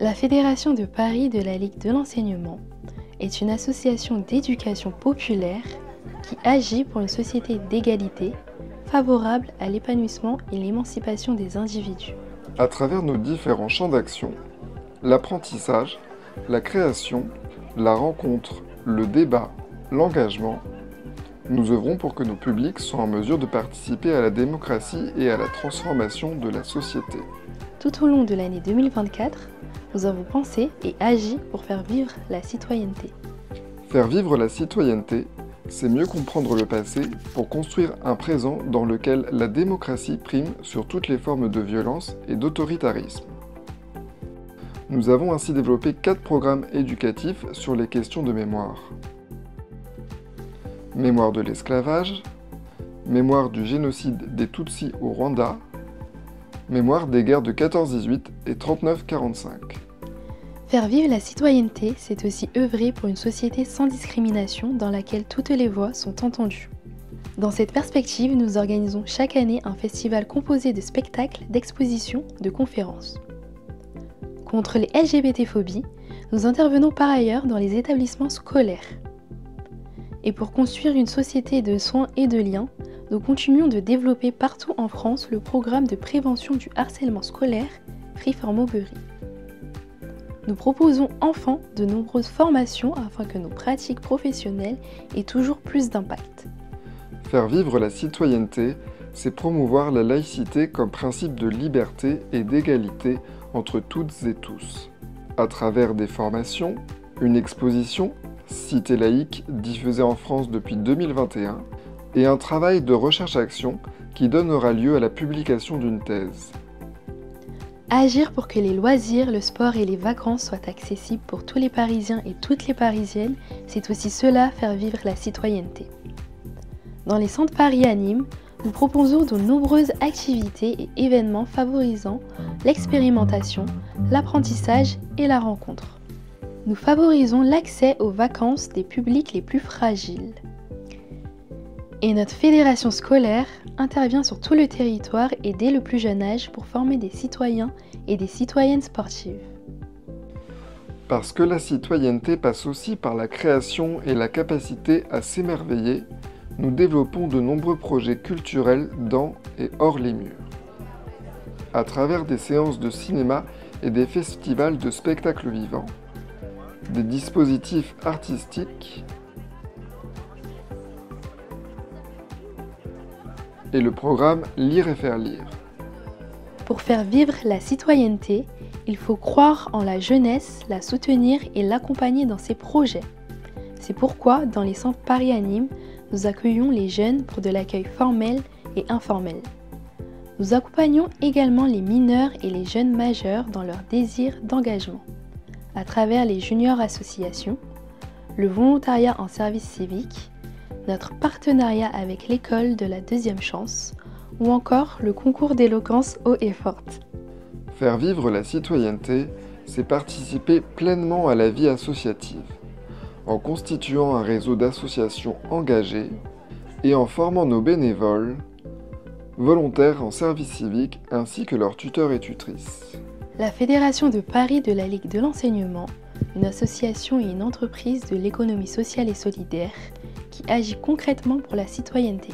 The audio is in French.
La Fédération de Paris de la Ligue de l'enseignement est une association d'éducation populaire qui agit pour une société d'égalité, favorable à l'épanouissement et l'émancipation des individus. À travers nos différents champs d'action, l'apprentissage, la création, la rencontre, le débat, l'engagement, nous œuvrons pour que nos publics soient en mesure de participer à la démocratie et à la transformation de la société. Tout au long de l'année 2024, nous avons pensé et agi pour faire vivre la citoyenneté. Faire vivre la citoyenneté, c'est mieux comprendre le passé pour construire un présent dans lequel la démocratie prime sur toutes les formes de violence et d'autoritarisme. Nous avons ainsi développé 4 programmes éducatifs sur les questions de mémoire. Mémoire de l'esclavage, mémoire du génocide des Tutsis au Rwanda, mémoire des guerres de 14-18 et 39-45. Faire vivre la citoyenneté, c'est aussi œuvrer pour une société sans discrimination dans laquelle toutes les voix sont entendues. Dans cette perspective, nous organisons chaque année un festival composé de spectacles, d'expositions, de conférences. Contre les LGBT-phobies, nous intervenons par ailleurs dans les établissements scolaires. Et pour construire une société de soins et de liens, nous continuons de développer partout en France le programme de prévention du harcèlement scolaire Free for Maubury. Nous proposons enfin de nombreuses formations afin que nos pratiques professionnelles aient toujours plus d'impact. Faire vivre la citoyenneté, c'est promouvoir la laïcité comme principe de liberté et d'égalité entre toutes et tous. À travers des formations, une exposition, Cité laïque, diffusée en France depuis 2021, et un travail de recherche-action qui donnera lieu à la publication d'une thèse. Agir pour que les loisirs, le sport et les vacances soient accessibles pour tous les Parisiens et toutes les Parisiennes, c'est aussi cela faire vivre la citoyenneté. Dans les centres Paris Anime, nous proposons de nombreuses activités et événements favorisant l'expérimentation, l'apprentissage et la rencontre. Nous favorisons l'accès aux vacances des publics les plus fragiles. Et notre fédération scolaire intervient sur tout le territoire et dès le plus jeune âge pour former des citoyens et des citoyennes sportives. Parce que la citoyenneté passe aussi par la création et la capacité à s'émerveiller, nous développons de nombreux projets culturels dans et hors les murs. À travers des séances de cinéma et des festivals de spectacles vivants, des dispositifs artistiques et le programme Lire et faire lire. Pour faire vivre la citoyenneté, il faut croire en la jeunesse, la soutenir et l'accompagner dans ses projets. C'est pourquoi, dans les centres Paris Anime, nous accueillons les jeunes pour de l'accueil formel et informel. Nous accompagnons également les mineurs et les jeunes majeurs dans leur désir d'engagement, à travers les juniors associations, le volontariat en service civique, notre partenariat avec l'école de la deuxième chance, ou encore le concours d'éloquence haut et forte. Faire vivre la citoyenneté, c'est participer pleinement à la vie associative, en constituant un réseau d'associations engagées et en formant nos bénévoles, volontaires en service civique ainsi que leurs tuteurs et tutrices. La Fédération de Paris de la Ligue de l'enseignement, une association et une entreprise de l'économie sociale et solidaire qui agit concrètement pour la citoyenneté.